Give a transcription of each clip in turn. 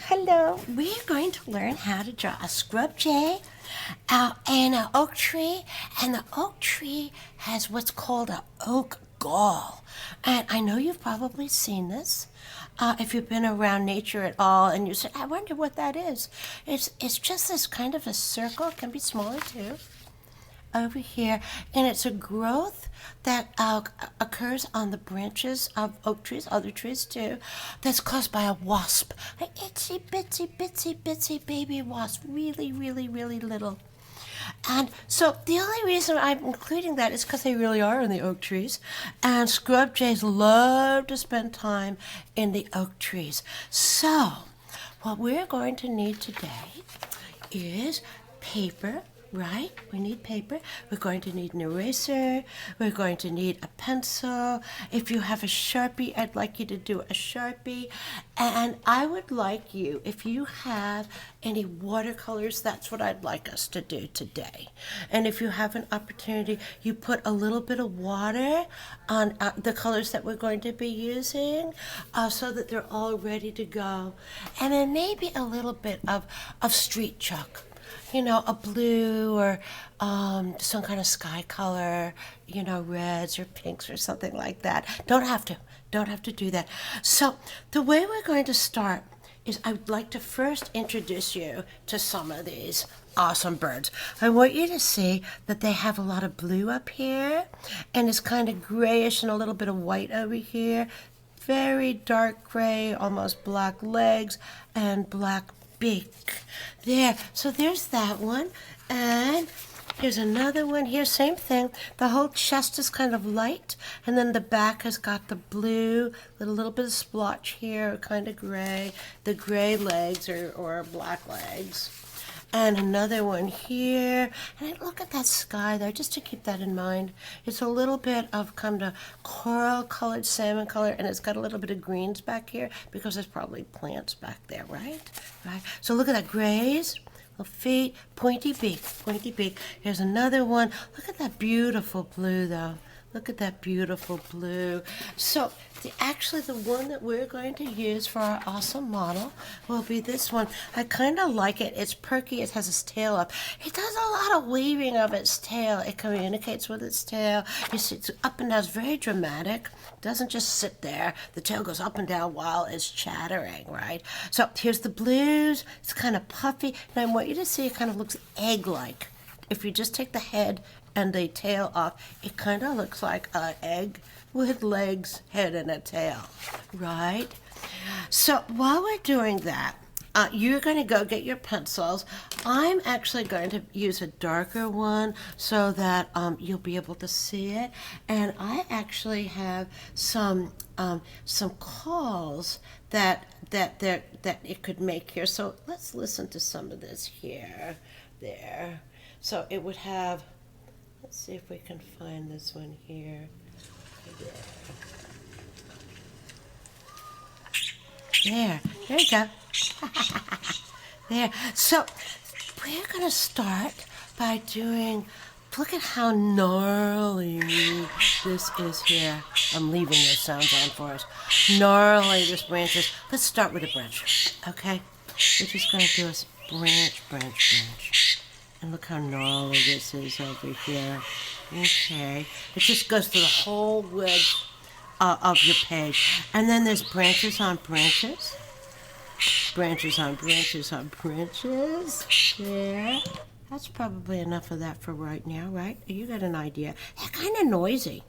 Hello. We're going to learn how to draw a scrub jay and an oak tree. And the oak tree has what's called an oak gall. And I know you've probably seen this. If you've been around nature at all and you say, I wonder what that is. It's just this kind of a circle. It can be smaller too. Over here, and it's a growth that occurs on the branches of oak trees, other trees too, that's caused by a wasp, an itsy bitsy bitsy bitsy baby wasp, really, really, really little. And so the only reason I'm including that is because they really are in the oak trees, and scrub jays love to spend time in the oak trees. So what we're going to need today is paper. Right? We need paper. We're going to need an eraser. We're going to need a pencil. If you have a Sharpie, I'd like you to do a Sharpie. And I would like you, if you have any watercolors, that's what I'd like us to do today. And if you have an opportunity, you put a little bit of water on the colors that we're going to be using so that they're all ready to go. And then maybe a little bit of street chalk. You know, a blue or some kind of sky color, reds or pinks or something like that. Don't have to do that. So the way we're going to start is I would like to first introduce you to some of these awesome birds. I want you to see that they have a lot of blue up here, and it's kind of grayish and a little bit of white over here. Very dark gray, almost black legs, and black beak. There, so there's that one, and here's another one here, same thing. The whole chest is kind of light, and then the back has got the blue with a little bit of splotch here, kind of gray. The gray legs or black legs. And another one here. And look at that sky there, just to keep that in mind. It's a little bit of kind of coral-colored, salmon color, and it's got a little bit of greens back here because there's probably plants back there, right? Right. So look at that, grays, little feet, pointy beak, pointy beak. Here's another one. Look at that beautiful blue, though. Look at that beautiful blue. So actually the one that we're going to use for our awesome model will be this one. I kind of like it. It's perky. It has its tail up. It does a lot of waving of its tail. It communicates with its tail. You see, it's up and down. It's very dramatic. It doesn't just sit there. The tail goes up and down while it's chattering, right? So here's the blues. It's kind of puffy. And I want you to see it kind of looks egg-like. If you just take the head and the tail off, it kind of looks like an egg with legs, head, and a tail, right? So while we're doing that, you're going to go get your pencils. I'm actually going to use a darker one so that you'll be able to see it. And I actually have some calls that it could make here. So let's listen to some of this here, there. So it would have. Let's see if we can find this one here. There you go. There. So we're going to start by doing, look at how gnarly this is here. I'm leaving those sounds on for us. Gnarly this branch is. Let's start with a branch, okay? We're just going to do a branch. And look how gnarly this is over here. Okay. It just goes through the whole width of your page. And then there's branches on branches. Branches on branches on branches. There. That's probably enough of that for right now, right? You got an idea. They're kind of noisy.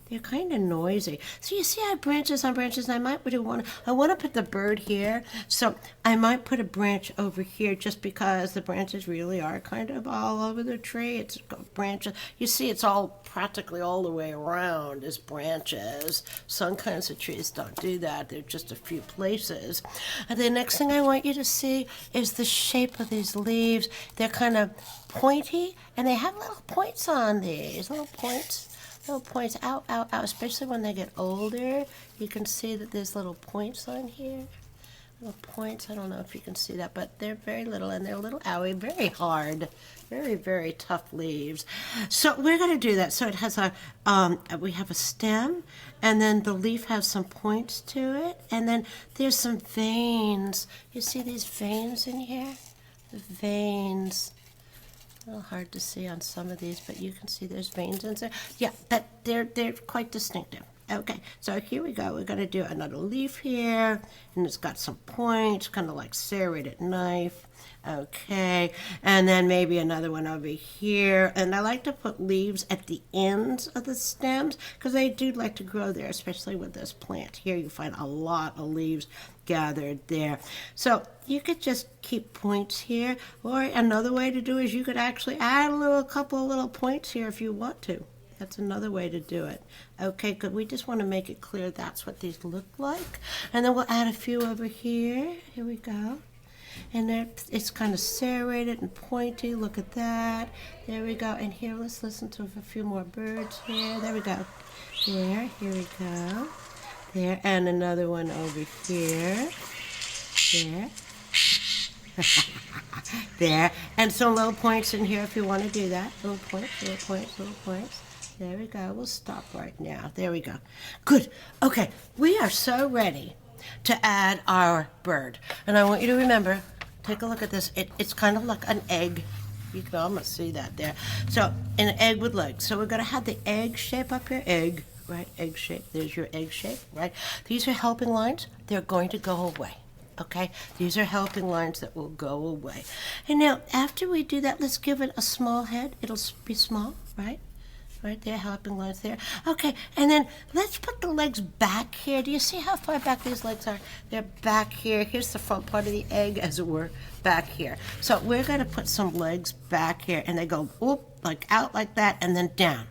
So you see I have branches on branches, and I might want to put the bird here. So I might put a branch over here just because the branches really are kind of all over the tree. It's got branches. You see it's all practically all the way around is branches. Some kinds of trees don't do that. They're just a few places. And the next thing I want you to see is the shape of these leaves. They're kind of pointy, and they have little points on these, little points out, especially when they get older. You can see that there's little points on here. little points. I don't know if you can see that, but they're very little, and they're a little owie, very hard, very, very tough leaves. So we're going to do that. So it has a, we have a stem, and then the leaf has some points to it, and then there's some veins. You see these veins in here? The veins. A little hard to see on some of these, but you can see there's veins in there. Yeah, but they're quite distinctive. Okay, so here we go. We're going to do another leaf here, and it's got some points, kind of like serrated knife. Okay, and then maybe another one over here. And I like to put leaves at the ends of the stems because they do like to grow there, especially with this plant. Here you find a lot of leaves gathered there. So you could just keep points here, or another way to do is you could actually add a couple of little points here if you want to. That's another way to do it. Okay, good. We just want to make it clear that's what these look like. And then we'll add a few over here. Here we go. And there, it's kind of serrated and pointy. Look at that. There we go. And here, let's listen to a few more birds here. There we go. There, here we go. There, and another one over here. There. There. And some little points in here if you want to do that. Little points, little points, little points. There we go. We'll stop right now. There we go. Good. Okay. We are so ready to add our bird. And I want you to remember, take a look at this. It's kind of like an egg. You can almost see that there. So, an egg with legs. So we're going to have the egg shape up here. Egg, right? Egg shape. There's your egg shape, right? These are helping lines. They're going to go away. Okay? These are helping lines that will go away. And now, after we do that, let's give it a small head. It'll be small, right? Right there, helping lines there. Okay, and then let's put the legs back here. Do you see how far back these legs are? They're back here. Here's the front part of the egg, as it were, back here. So we're going to put some legs back here, and they go oop, like out like that, and then down.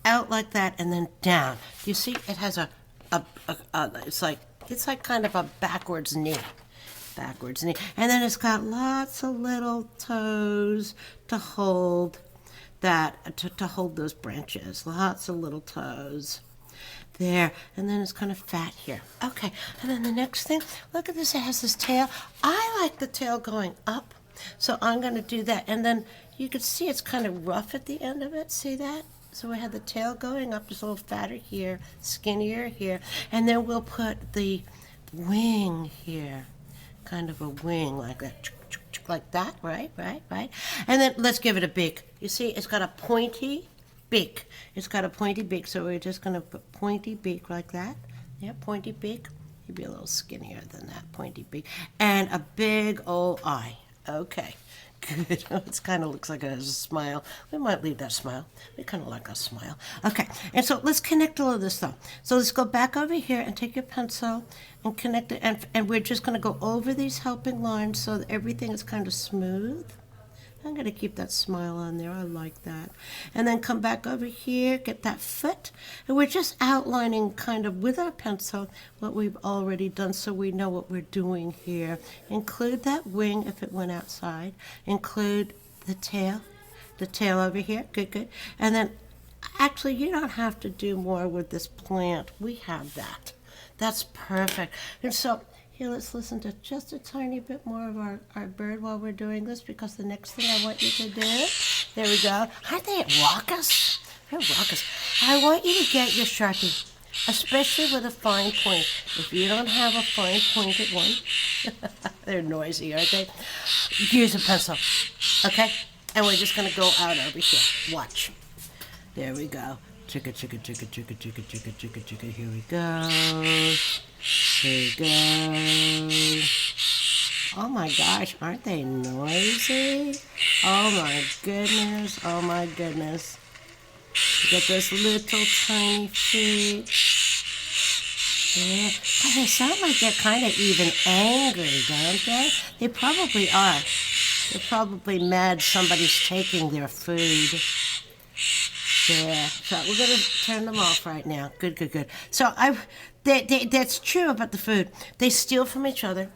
Out like that, and then down. Do you see? It has it's like kind of a backwards knee. Backwards knee. And then it's got lots of little toes to hold that to hold those branches. Lots of little toes there, and then it's kind of fat here. Okay, and then the next thing, look at this. It has this tail. I like the tail going up, so I'm going to do that. And then you can see it's kind of rough at the end of it. See that? So we have the tail going up, just a little fatter here, skinnier here, and then we'll put the wing here, kind of a wing like that. Like that, right? And then let's give it a beak. You see, it's got a pointy beak. It's got a pointy beak, so we're just going to put pointy beak like that. Yeah, pointy beak. You'd be a little skinnier than that, pointy beak. And a big old eye. Okay, good. It kind of looks like it has a smile. We might leave that smile. We kind of like a smile. Okay, and so let's connect all of this, though. So let's go back over here and take your pencil and connect it, and we're just going to go over these helping lines so that everything is kind of smooth. I'm going to keep that smile on there. I like that. And then come back over here, get that foot. And we're just outlining kind of with our pencil what we've already done so we know what we're doing here. Include that wing if it went outside. Include the tail over here. Good. And then actually you don't have to do more with this plant. We have that. That's perfect. And so here, let's listen to just a tiny bit more of our bird while we're doing this, because the next thing I want you to do, there we go. Aren't they raucous? They're raucous. I want you to get your Sharpie, especially with a fine point. If you don't have a fine pointed one, they're noisy, aren't they? Use a pencil, okay? And we're just going to go out over here. Watch. There we go. Chicka, chicka, chicka, chicka, chicka, chicka, chicka, chicka. Here we go. Here we go. Oh my gosh, aren't they noisy? Oh my goodness, oh my goodness. Get those little tiny feet. Yeah, God, they sound like they're kind of even angry, don't they? They probably are. They're probably mad somebody's taking their food. Yeah, so we're going to turn them off right now. Good. So that's true about the food. They steal from each other.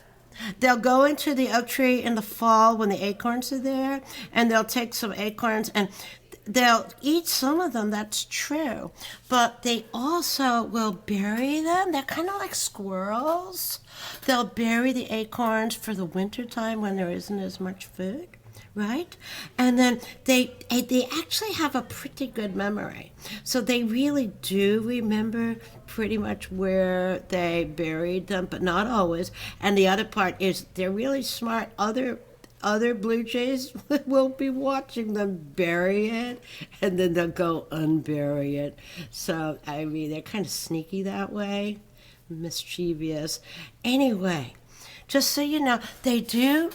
They'll go into the oak tree in the fall when the acorns are there, and they'll take some acorns, and they'll eat some of them, that's true, but they also will bury them. They're kind of like squirrels. They'll bury the acorns for the winter time when there isn't as much food, right? And then they actually have a pretty good memory. So they really do remember pretty much where they buried them, but not always. And the other part is they're really smart. Other blue jays will be watching them bury it, and then they'll go unbury it. So, I mean, they're kind of sneaky that way, mischievous. Anyway, just so you know, they do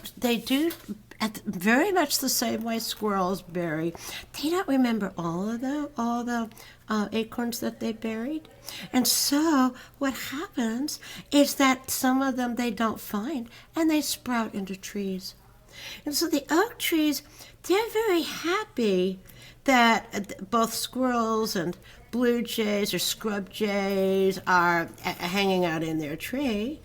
very much the same way squirrels bury. They don't remember all the acorns that they buried. And so what happens is that some of them they don't find, and they sprout into trees. And so the oak trees, they're very happy that both squirrels and blue jays or scrub jays are hanging out in their tree,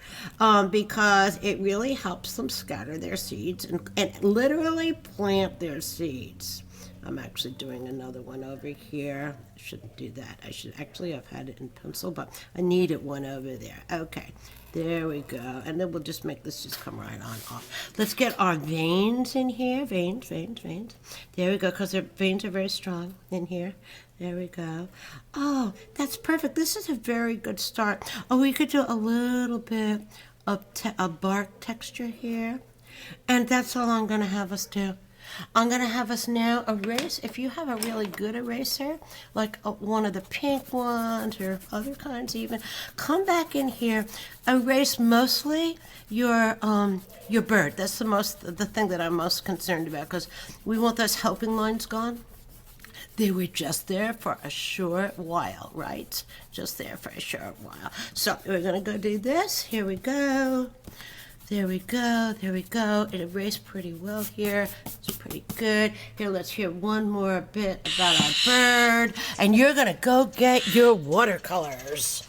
because it really helps them scatter their seeds and literally plant their seeds. I'm actually doing another one over here. I shouldn't do that. I should actually have had it in pencil, but I needed one over there. Okay, there we go. And then we'll just make this just come right on off. Let's get our veins in here. Veins. There we go, because their veins are very strong in here. There we go. Oh, that's perfect. This is a very good start. Oh, we could do a little bit of a bark texture here. And that's all I'm going to have us do. I'm going to have us now erase. If you have a really good eraser, like one of the pink ones or other kinds even, come back in here, erase mostly your bird. That's the thing that I'm most concerned about, because we want those helping lines gone. They were just there for a short while, right? Just there for a short while. So we're going to go do this. Here we go. There we go. It erased pretty well here. It's pretty good. Here, let's hear one more bit about our bird. And you're going to go get your watercolors.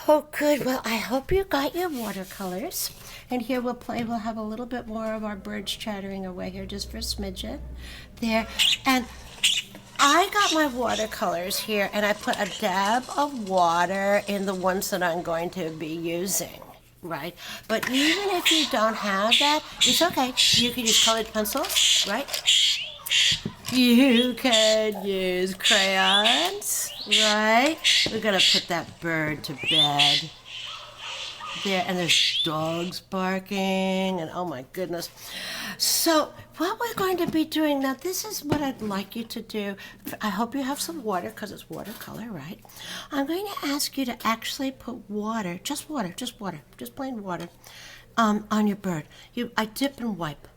Oh, good. Well, I hope you got your watercolors. And here we'll have a little bit more of our birds chattering away here just for a smidgen. There. And I got my watercolors here, and I put a dab of water in the ones that I'm going to be using, right? But even if you don't have that, it's okay. You can use colored pencils, right? You can use crayons, right? We're going to put that bird to bed. There, and there's dogs barking, and oh my goodness. So what we're going to be doing now, this is what I'd like you to do. I hope you have some water, because it's watercolor, right? I'm going to ask you to actually put water, just plain water, on your bird. I dip and wipe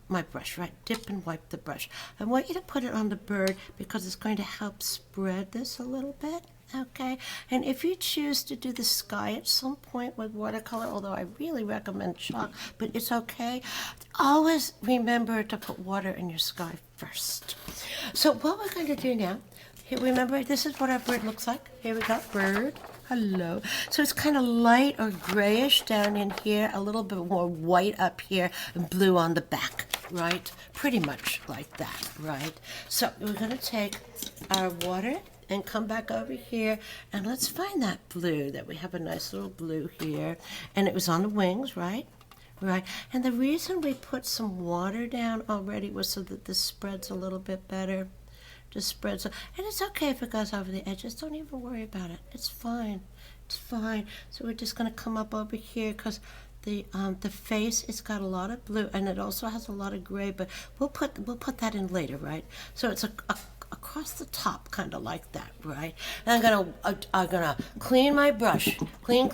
my brush, right? Dip and wipe the brush. I want you to put it on the bird because it's going to help spread this a little bit. Okay, and if you choose to do the sky at some point with watercolor, although I really recommend chalk, but it's okay, always remember to put water in your sky first. So what we're going to do now, here, remember, this is what our bird looks like. Here we go, bird. Hello. So it's kind of light or grayish down in here, a little bit more white up here, and blue on the back, right? Pretty much like that, right? So we're going to take our water and come back over here, and let's find that blue, that we have a nice little blue here, and it was on the wings, right? Right, and the reason we put some water down already was so that this spreads a little bit better. Just spreads, and it's okay if it goes over the edges. Don't even worry about it. It's fine. It's fine. So we're just going to come up over here, because the face, it's got a lot of blue, and it also has a lot of gray, but we'll put that in later, right? So it's across the top, kind of like that, right? And I'm gonna clean my brush, clean,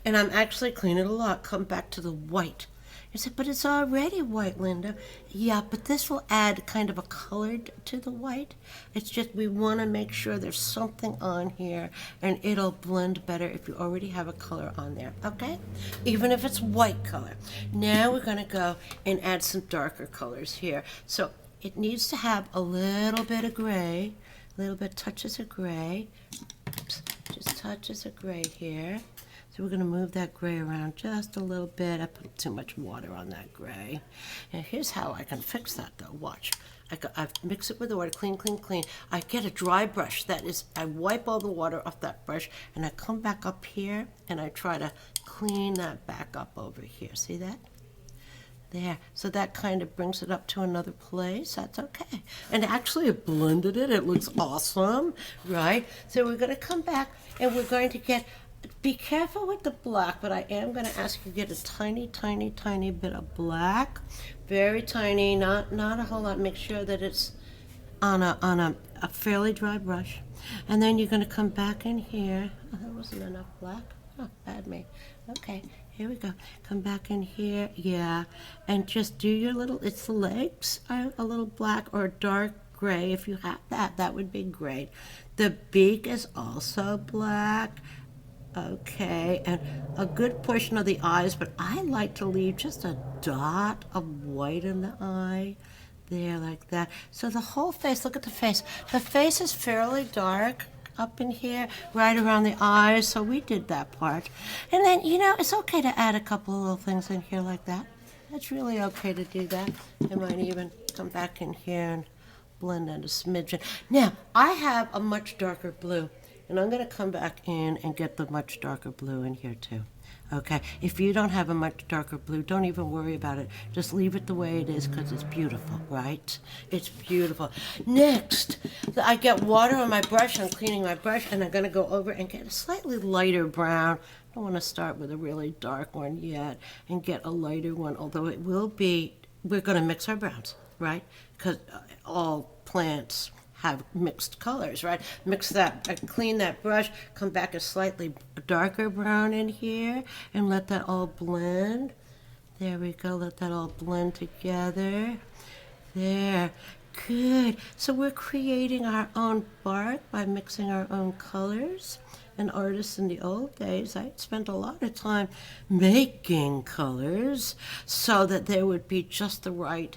and I'm actually cleaning a lot. Come back to the white. You said, but it's already white, Linda. Yeah, but this will add kind of a color to the white. It's just we want to make sure there's something on here, and it'll blend better if you already have a color on there, okay? Even if it's white color. Now we're going to go and add some darker colors here. So it needs to have a little bit of gray, a little bit touches of gray. Oops, just touches of gray here. So we're going to move that gray around just a little bit. I put too much water on that gray. And here's how I can fix that though. Watch. I mix it with the water, clean, clean, clean. I get a dry brush. That is, I wipe all the water off that brush and I come back up here and I try to clean that back up over here. See that? There. So that kind of brings it up to another place. That's okay. And actually it blended it. It looks awesome, right? So we're going to come back and we're going to get, be careful with the black, but I am going to ask you to get a tiny, tiny, tiny bit of black. Very tiny, not a whole lot. Make sure that it's on a fairly dry brush. And then you're going to come back in here. Oh, there wasn't enough black. Oh, bad me. Okay, here we go. Come back in here, yeah. And just do your little, it's the legs are a little black or dark gray. If you have that, that would be great. The beak is also black. Okay, and a good portion of the eyes, but I like to leave just a dot of white in the eye. There, like that. So the whole face, look at the face. The face is fairly dark up in here, right around the eyes, so we did that part. And then, you know, it's okay to add a couple of little things in here like that. That's really okay to do that. I might even come back in here and blend in a smidgen. Now, I have a much darker blue. And I'm going to come back in and get the much darker blue in here too. Okay, if you don't have a much darker blue, don't even worry about it. Just leave it the way it is because it's beautiful, right? It's beautiful. Next, I get water on my brush. I'm cleaning my brush and I'm going to go over and get a slightly lighter brown. I don't want to start with a really dark one yet and get a lighter one, although it will be, we're going to mix our browns, right? Because all plants have mixed colors, right? Mix that, clean that brush, come back a slightly darker brown in here and let that all blend. There we go, let that all blend together. There, good. So we're creating our own bark by mixing our own colors. And artists in the old days, I spent a lot of time making colors so that they would be just the right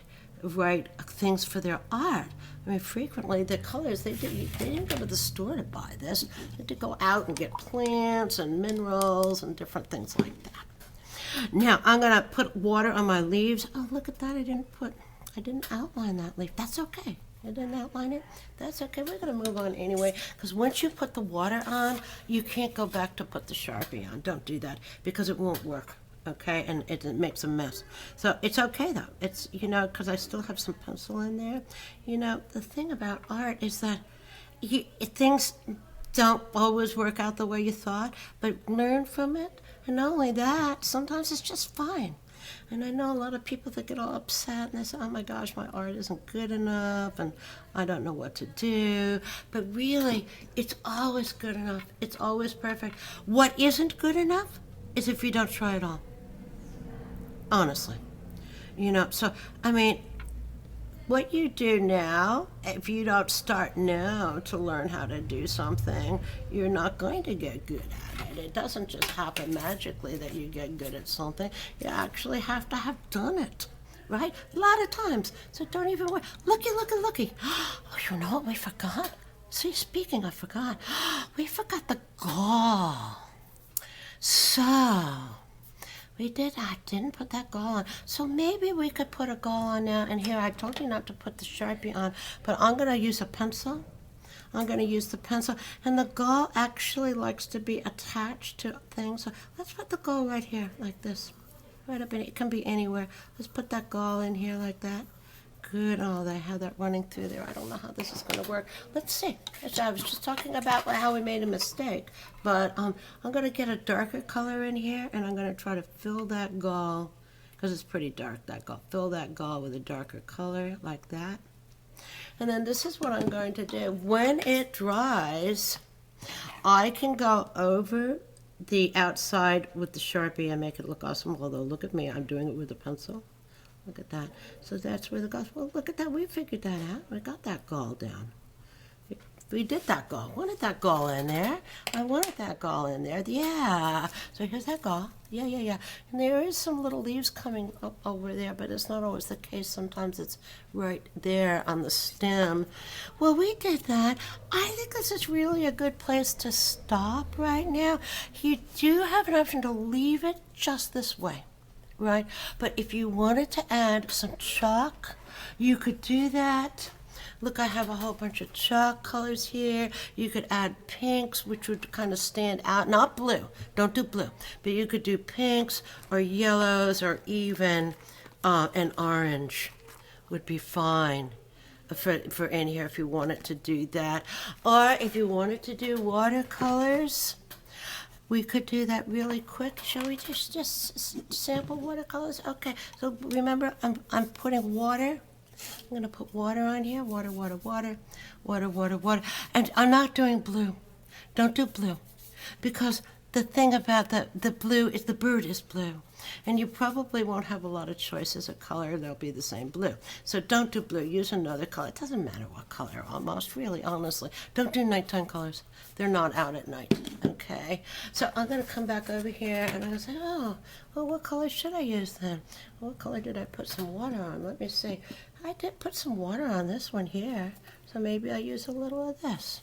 things for their art. I mean, frequently the colors, they didn't go to the store to buy this. They had to go out and get plants and minerals and different things like that. Now, I'm going to put water on my leaves. Oh, look at that. I didn't outline that leaf. That's okay. I didn't outline it. That's okay. We're going to move on anyway, because once you put the water on, you can't go back to put the Sharpie on. Don't do that, because it won't work. Okay, and it makes a mess. So it's okay though. It's, you know, because I still have some pencil in there. You know, the thing about art is that things don't always work out the way you thought, but learn from it. And not only that, sometimes it's just fine. And I know a lot of people that get all upset and they say, oh my gosh, my art isn't good enough and I don't know what to do. But really, it's always good enough. It's always perfect. What isn't good enough is if you don't try at all. Honestly, you know, so, I mean, what you do now, if you don't start now to learn how to do something, you're not going to get good at it. It doesn't just happen magically that you get good at something. You actually have to have done it, right? A lot of times. So don't even worry. Looky, looky, looky. Oh, you know what we forgot? See, speaking, I forgot. We forgot the gall. So I didn't put that gall on. So maybe we could put a gall on now. And here, I told you not to put the Sharpie on, but I'm going to use a pencil. I'm going to use the pencil. And the gall actually likes to be attached to things. So let's put the gall right here, like this. Right up in it. It can be anywhere. Let's put that gall in here like that. Good. Oh, they have that running through there. I don't know how this is going to work. Let's see. I was just talking about how we made a mistake. But I'm going to get a darker color in here, and I'm going to try to fill that gall, because it's pretty dark, that gall. Fill that gall with a darker color, like that. And then this is what I'm going to do. When it dries, I can go over the outside with the Sharpie and make it look awesome. Although, look at me. I'm doing it with a pencil. Look at that. So that's where the gall, well, look at that. We figured that out. We got that gall down. We did that gall. Wanted that gall in there. I wanted that gall in there. Yeah. So here's that gall. Yeah. And there is some little leaves coming up over there, but it's not always the case. Sometimes it's right there on the stem. Well, we did that. I think this is really a good place to stop right now. You do have an option to leave it just this way, right? But if you wanted to add some chalk, you could do that. Look, I have a whole bunch of chalk colors here. You could add pinks, which would kind of stand out. Not blue. Don't do blue. But you could do pinks or yellows or even an orange would be fine for in here if you wanted to do that. Or if you wanted to do watercolors, we could do that really quick. Shall we just sample watercolors? Okay, so remember, I'm putting water. I'm going to put water on here. Water. And I'm not doing blue. Don't do blue. Because the thing about the blue is the bird is blue. And you probably won't have a lot of choices of color. They'll be the same blue. So don't do blue. Use another color. It doesn't matter what color, almost, really, honestly. Don't do nighttime colors. They're not out at night, okay? So I'm going to come back over here, and I'm going to say, oh, well, what color should I use then? What color did I put some water on? Let me see. I did put some water on this one here, so maybe I use a little of this.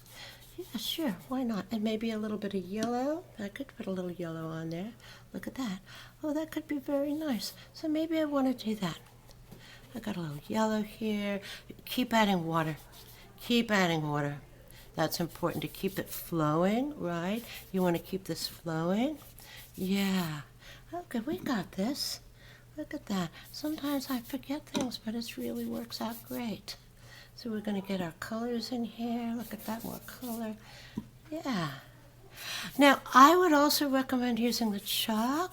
Yeah, sure, why not? And maybe a little bit of yellow. I could put a little yellow on there. Look at that. Oh, that could be very nice. So maybe I want to do that. I got a little yellow here. Keep adding water. Keep adding water. That's important to keep it flowing, right? You want to keep this flowing. Yeah. Okay, we got this. Look at that. Sometimes I forget things, but it really works out great. So we're going to get our colors in here. Look at that, more color. Yeah. Now, I would also recommend using the chalk.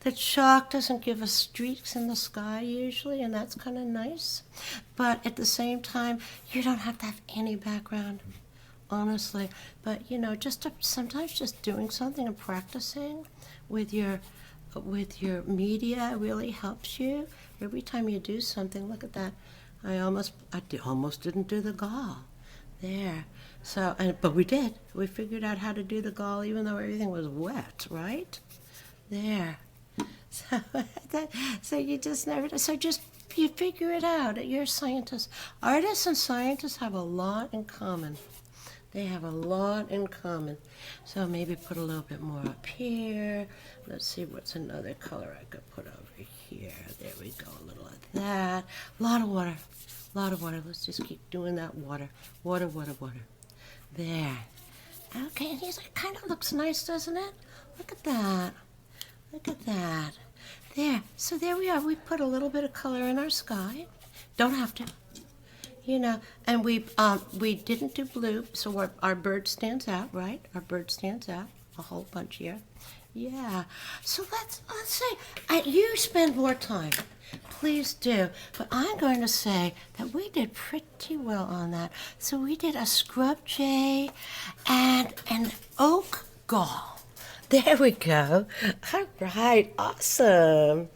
The chalk doesn't give us streaks in the sky usually, and that's kind of nice. But at the same time, you don't have to have any background, honestly. But, you know, sometimes just doing something and practicing with your media really helps you. Every time you do something, look at that. I almost didn't do the gall there. So, but we did. We figured out how to do the gall even though everything was wet, right? There. So you just never. You figure it out. You're a scientist. Artists and scientists have a lot in common. They have a lot in common. So maybe put a little bit more up here. Let's see what's another color I could put over here. There we go, a little of that. A lot of water. Let's just keep doing that water. Water. There. Okay, and it kind of looks nice, doesn't it? Look at that. There. So there we are. We put a little bit of color in our sky. Don't have to. You know, and we didn't do blue, so our bird stands out, right? Our bird stands out, a whole bunch here. Yeah. So let's say you spend more time, please do. But I'm going to say that we did pretty well on that. So we did a scrub jay and an oak gall. There we go. All right, awesome.